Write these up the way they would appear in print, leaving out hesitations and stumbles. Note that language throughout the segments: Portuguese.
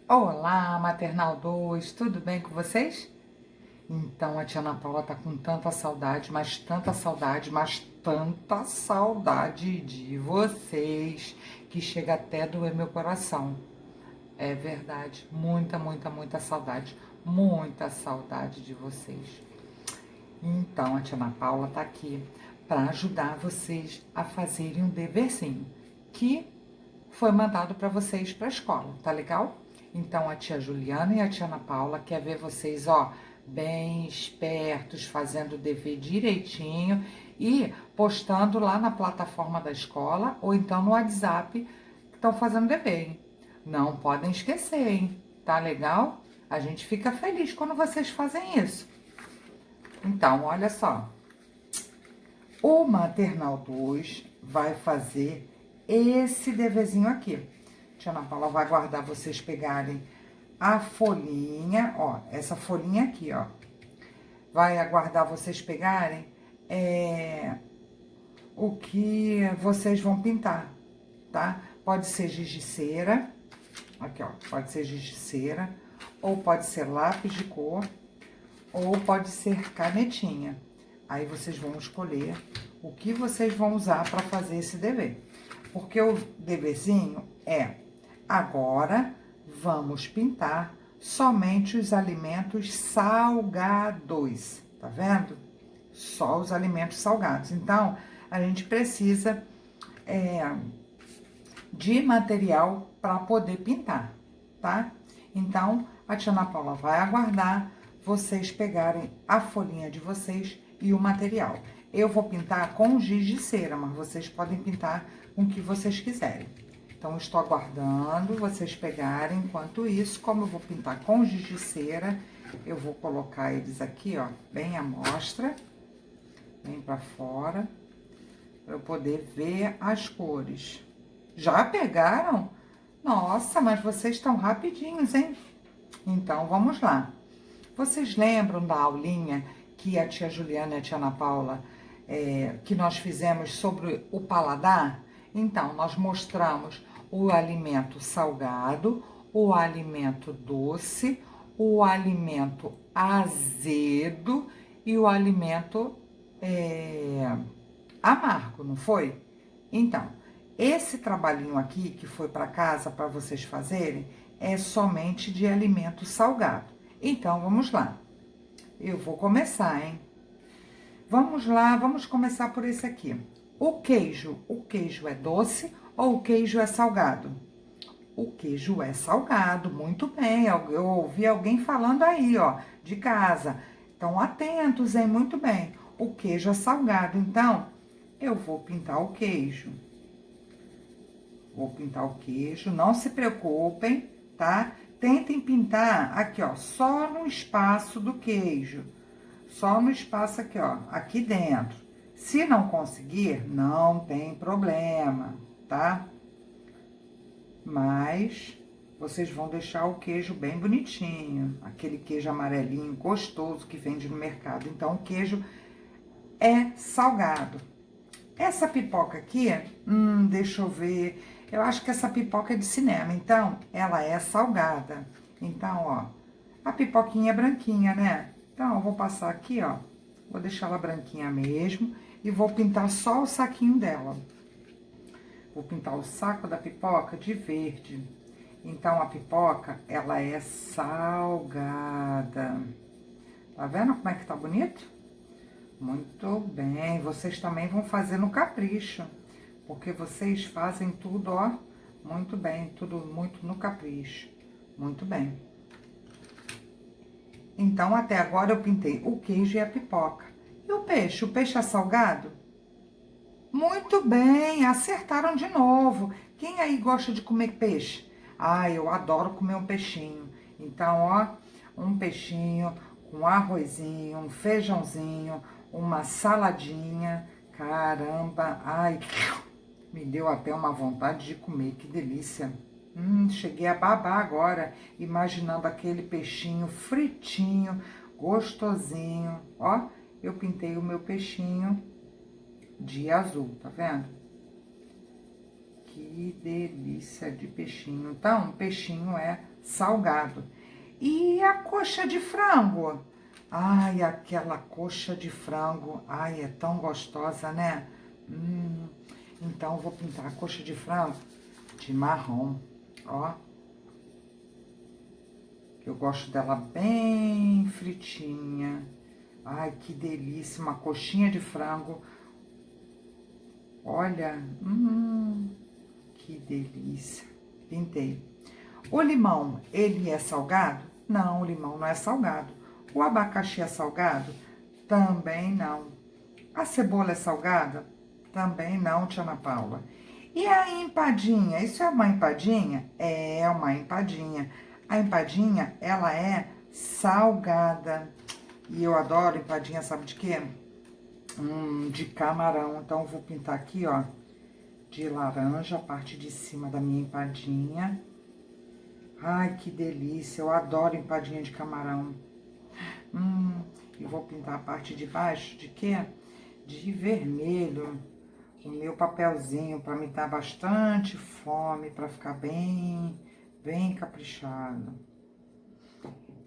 Olá, Maternal 2, tudo bem com vocês? Então, a tia Ana Paula tá com tanta saudade, mas tanta saudade, mas tanta saudade de vocês, que chega até a doer meu coração. É verdade, muita saudade de vocês. Então, a tia Ana Paula tá aqui para ajudar vocês a fazerem um deverzinho, que foi mandado para vocês para a escola, tá legal? Então a tia Juliana e a tia Ana Paula quer ver vocês, ó, bem espertos, fazendo o dever direitinho e postando lá na plataforma da escola ou então no WhatsApp que estão fazendo dever, hein? Não podem esquecer, hein? Tá legal? A gente fica feliz quando vocês fazem isso. Então, olha só. O Maternal 2 vai fazer esse deverzinho aqui. Tia Ana Paula vai aguardar vocês pegarem a folhinha, ó, essa folhinha aqui, ó. Vai aguardar vocês pegarem o que vocês vão pintar, tá? Pode ser giz de cera, aqui, ó, pode ser giz de cera, ou pode ser lápis de cor, ou pode ser canetinha. Aí vocês vão escolher o que vocês vão usar para fazer esse dever. Porque o deverzinho é: agora vamos pintar somente os alimentos salgados. Tá vendo? Só os alimentos salgados. Então, a gente precisa de material para poder pintar, tá? Então, a tia Ana Paula vai aguardar vocês pegarem a folhinha de vocês e o material. Eu vou pintar com giz de cera, mas vocês podem pintar com o que vocês quiserem. Então, estou aguardando vocês pegarem. Enquanto isso, como eu vou pintar com giz de cera, eu vou colocar eles aqui, ó, bem à mostra, bem para fora, para eu poder ver as cores. Já pegaram? Nossa, mas vocês estão rapidinhos, hein? Então, vamos lá. Vocês lembram da aulinha que a tia Juliana e a tia Ana Paula, que nós fizemos sobre o paladar? Então, nós mostramos o alimento salgado, o alimento doce, o alimento azedo e o alimento amargo, não foi? Então, esse trabalhinho aqui que foi para casa para vocês fazerem é somente de alimento salgado. Então, vamos lá. Eu vou começar, hein? Vamos lá, vamos começar por esse aqui. O queijo é doce ou o queijo é salgado? O queijo é salgado, muito bem. Eu ouvi alguém falando aí, ó, de casa. Então, atentos, hein? Muito bem. O queijo é salgado, então, eu vou pintar o queijo. Vou pintar o queijo, não se preocupem, tá? Tentem pintar aqui, ó, só no espaço do queijo. Só no espaço aqui, ó, aqui dentro. Se não conseguir, não tem problema, tá? Mas vocês vão deixar o queijo bem bonitinho. Aquele queijo amarelinho, gostoso que vende no mercado. Então, o queijo é salgado. Essa pipoca aqui, deixa eu ver. Eu acho que essa pipoca é de cinema, então ela é salgada. Então, ó, a pipoquinha é branquinha, né? Então, eu vou passar aqui, ó, vou deixar ela branquinha mesmo e vou pintar só o saquinho dela. Vou pintar o saco da pipoca de verde. Então, a pipoca, ela é salgada. Tá vendo como é que tá bonito? Muito bem, vocês também vão fazer no capricho, porque vocês fazem tudo, ó, muito bem, tudo muito no capricho. Muito bem. Então, até agora eu pintei o queijo e a pipoca. E o peixe? O peixe é salgado? Muito bem, acertaram de novo. Quem aí gosta de comer peixe? Ah, eu adoro comer um peixinho. Então, ó, um peixinho com arrozinho, um feijãozinho, uma saladinha. Caramba, ai, me deu até uma vontade de comer, que delícia. Cheguei a babar agora, imaginando aquele peixinho fritinho, gostosinho. Ó, eu pintei o meu peixinho de azul, tá vendo? Que delícia de peixinho. Então, peixinho é salgado. E a coxa de frango? Ai, aquela coxa de frango. Ai, é tão gostosa, né? Então, eu vou pintar a coxa de frango de marrom. Ó. Eu gosto dela bem fritinha. Ai, que delícia. Uma coxinha de frango. Olha, que delícia. Pintei. O limão, ele é salgado? Não, o limão não é salgado. O abacaxi é salgado? Também não. A cebola é salgada? Também não, tia Ana Paula. E a empadinha? Isso é uma empadinha? É uma empadinha. A empadinha, ela é salgada. E eu adoro empadinha, sabe de quê? De camarão. Então, eu vou pintar aqui, ó, de laranja, a parte de cima da minha empadinha. Ai, que delícia. Eu adoro empadinha de camarão. E vou pintar a parte de baixo de quê? De vermelho. O meu papelzinho para me dar bastante fome, para ficar bem caprichado.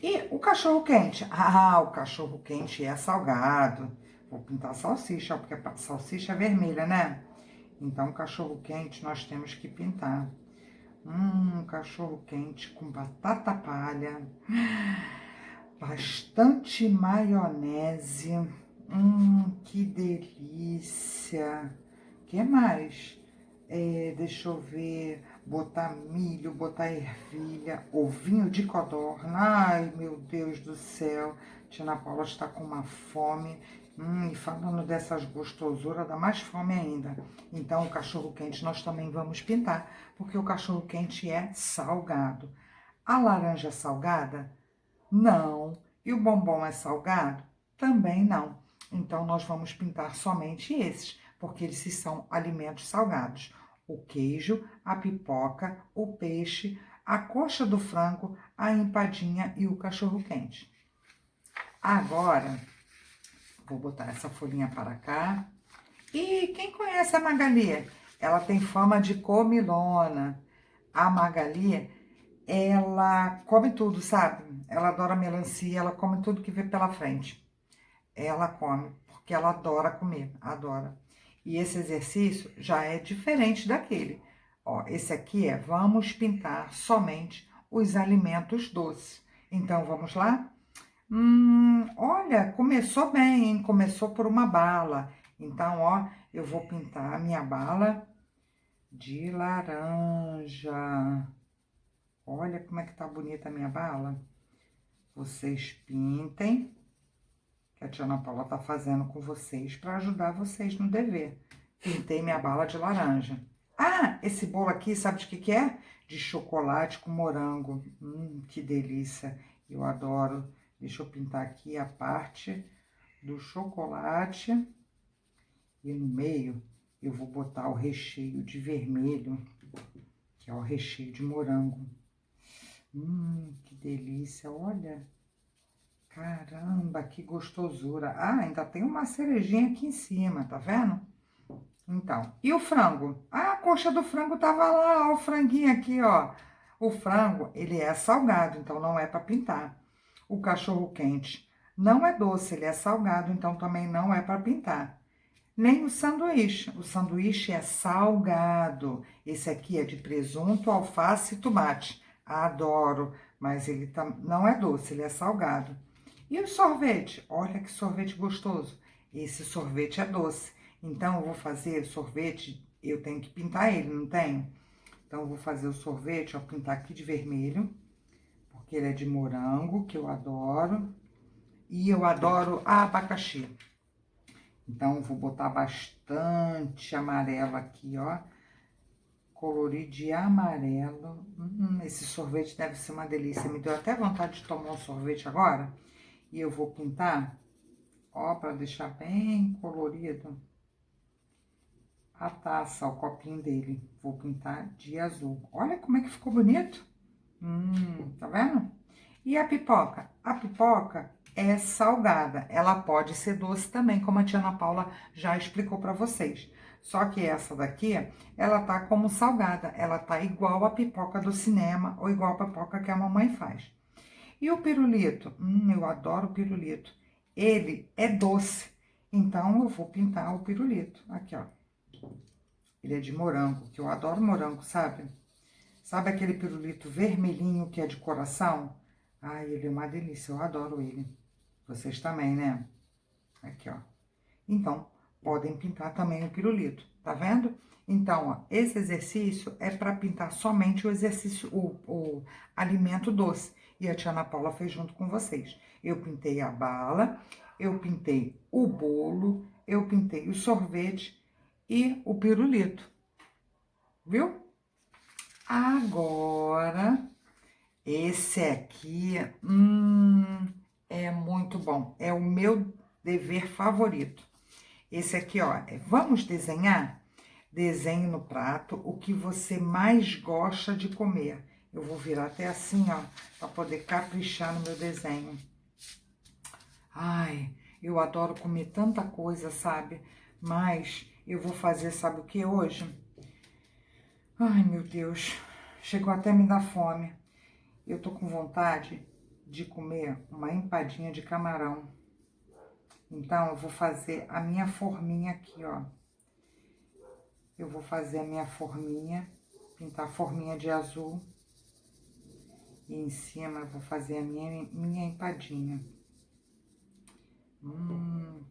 E o cachorro quente? Ah, o cachorro quente é salgado. Vou pintar salsicha, porque a salsicha é vermelha, né? Então, cachorro quente nós temos que pintar. Cachorro quente com batata palha, bastante maionese. Que delícia. O que mais? Deixa eu ver. Botar milho, botar ervilha, ovinho de codorna. Ai, meu Deus do céu. Tia Ana Paula está com uma fome. E falando dessas gostosuras, dá mais fome ainda. Então, o cachorro-quente nós também vamos pintar, porque o cachorro-quente é salgado. A laranja é salgada? Não. E o bombom é salgado? Também não. Então, nós vamos pintar somente esses, porque eles são alimentos salgados. O queijo, a pipoca, o peixe, a coxa do frango, a empadinha e o cachorro-quente. Agora, vou botar essa folhinha para cá. E quem conhece a Magali? Ela tem fama de comilona. A Magali, ela come tudo, sabe? Ela adora melancia, ela come tudo que vê pela frente. Ela come, porque ela adora comer, adora. E esse exercício já é diferente daquele. Ó, esse aqui é, vamos pintar somente os alimentos doces. Então, vamos lá? Olha, começou bem, hein? Começou por uma bala. Então, ó, eu vou pintar a minha bala de laranja. Olha como é que tá bonita a minha bala. Vocês pintem, que a tia Ana Paula tá fazendo com vocês para ajudar vocês no dever. Pintei minha bala de laranja. Ah, esse bolo aqui, sabe de que é? De chocolate com morango. Que delícia. Eu adoro. Deixa eu pintar aqui a parte do chocolate. E no meio eu vou botar o recheio de vermelho, que é o recheio de morango. Que delícia, olha. Caramba, que gostosura. Ah, ainda tem uma cerejinha aqui em cima, tá vendo? Então, e o frango? Ah, a coxa do frango tava lá, ó, o franguinho aqui, ó. O frango, ele é salgado, então não é para pintar. O cachorro quente não é doce, ele é salgado, então também não é para pintar. Nem o sanduíche. O sanduíche é salgado. Esse aqui é de presunto, alface e tomate. Adoro, mas ele não é doce, ele é salgado. E o sorvete? Olha que sorvete gostoso. Esse sorvete é doce. Então, eu vou fazer sorvete, eu tenho que pintar ele, não tenho? Então, eu vou fazer o sorvete, ó, pintar aqui de vermelho, porque ele é de morango, que eu adoro. E eu adoro abacaxi. Então, eu vou botar bastante amarelo aqui, ó. Colorir de amarelo. Esse sorvete deve ser uma delícia. Me deu até vontade de tomar um sorvete agora. E eu vou pintar, ó, para deixar bem colorido, a taça, o copinho dele. Vou pintar de azul. Olha como é que ficou bonito. Tá vendo? E a pipoca? A pipoca é salgada. Ela pode ser doce também, como a tia Ana Paula já explicou para vocês. Só que essa daqui, ela tá como salgada, ela tá igual a pipoca do cinema ou igual a pipoca que a mamãe faz. E o pirulito? Eu adoro o pirulito. Ele é doce, então eu vou pintar o pirulito. Aqui, ó. Ele é de morango, que eu adoro morango, sabe? Sabe aquele pirulito vermelhinho que é de coração? Ai, ele é uma delícia, eu adoro ele. Vocês também, né? Aqui, ó. Então, podem pintar também o pirulito, tá vendo? Então, ó, esse exercício é para pintar somente o exercício, o alimento doce. E a tia Ana Paula fez junto com vocês. Eu pintei a bala, eu pintei o bolo, eu pintei o sorvete e o pirulito. Viu? Agora, esse aqui, é muito bom. É o meu dever favorito. Esse aqui, ó, vamos desenhar? Desenhe no prato o que você mais gosta de comer. Eu vou virar até assim, ó, para poder caprichar no meu desenho. Ai, eu adoro comer tanta coisa, sabe? Mas eu vou fazer, sabe o que hoje? Ai, meu Deus, chegou até a me dar fome. Eu tô com vontade de comer uma empadinha de camarão. Então, eu vou fazer a minha forminha aqui, ó. Eu vou fazer a minha forminha, pintar a forminha de azul. E em cima eu vou fazer a minha empadinha.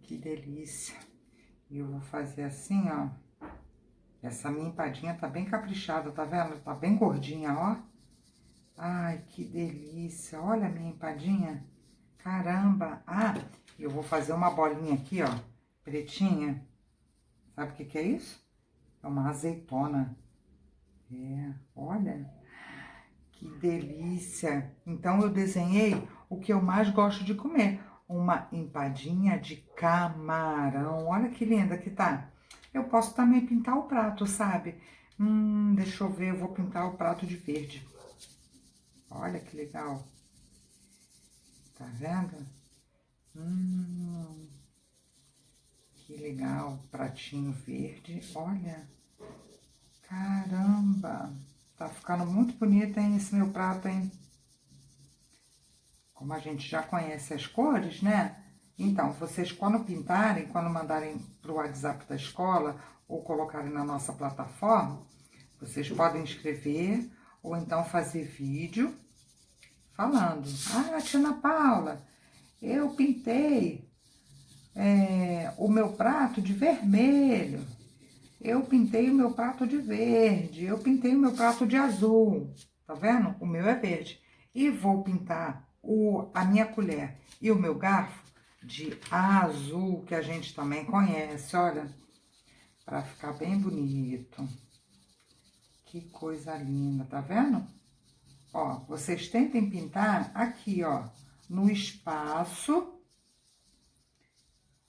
Que delícia. E eu vou fazer assim, ó. Essa minha empadinha tá bem caprichada, tá vendo? Tá bem gordinha, ó. Ai, que delícia. Olha a minha empadinha. Caramba. Ah, eu vou fazer uma bolinha aqui, ó, pretinha. Sabe o que que é isso? É uma azeitona. É, olha. Que delícia. Então, eu desenhei o que eu mais gosto de comer. Uma empadinha de camarão. Olha que linda que tá. Eu posso também pintar o prato, sabe? Deixa eu ver, eu vou pintar o prato de verde. Olha que legal. Tá vendo? Que legal, pratinho verde. Olha, caramba. Tá ficando muito bonito, hein, esse meu prato, hein? Como a gente já conhece as cores, né? Então, vocês quando pintarem, quando mandarem pro WhatsApp da escola ou colocarem na nossa plataforma, vocês podem escrever ou então fazer vídeo falando. Ah, tia Ana Paula, eu pintei o meu prato de vermelho. Eu pintei o meu prato de verde. Eu pintei o meu prato de azul. Tá vendo? O meu é verde. E vou pintar a minha colher e o meu garfo de azul, que a gente também conhece, olha. Pra ficar bem bonito. Que coisa linda, tá vendo? Ó, vocês tentem pintar aqui, ó, no espaço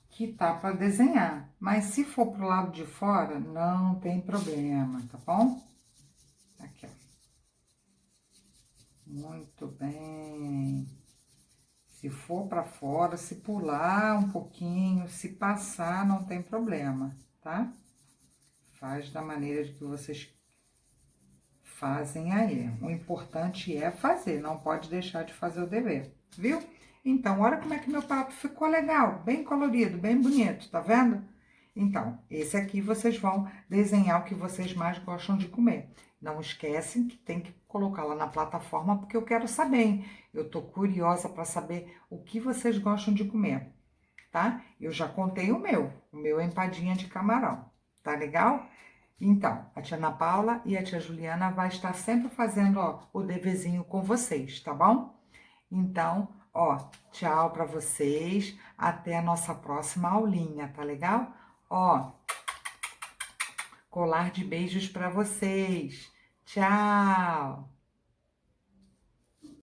que tá para desenhar. Mas se for pro lado de fora, não tem problema, tá bom? Aqui, ó. Muito bem. Se for para fora, se pular um pouquinho, se passar, não tem problema, tá? Faz da maneira que vocês fazem aí. O importante é fazer, não pode deixar de fazer o dever, viu? Então, olha como é que meu prato ficou legal, bem colorido, bem bonito, tá vendo? Então, esse aqui vocês vão desenhar o que vocês mais gostam de comer. Não esquecem que tem que colocar lá na plataforma, porque eu quero saber, hein? Eu tô curiosa para saber o que vocês gostam de comer, tá? Eu já contei o meu é empadinha de camarão, tá legal? Então, a tia Ana Paula e a tia Juliana vai estar sempre fazendo, ó, o deverzinho com vocês, tá bom? Então, ó, tchau pra vocês, até a nossa próxima aulinha, tá legal? Ó, colar de beijos pra vocês. Tchau!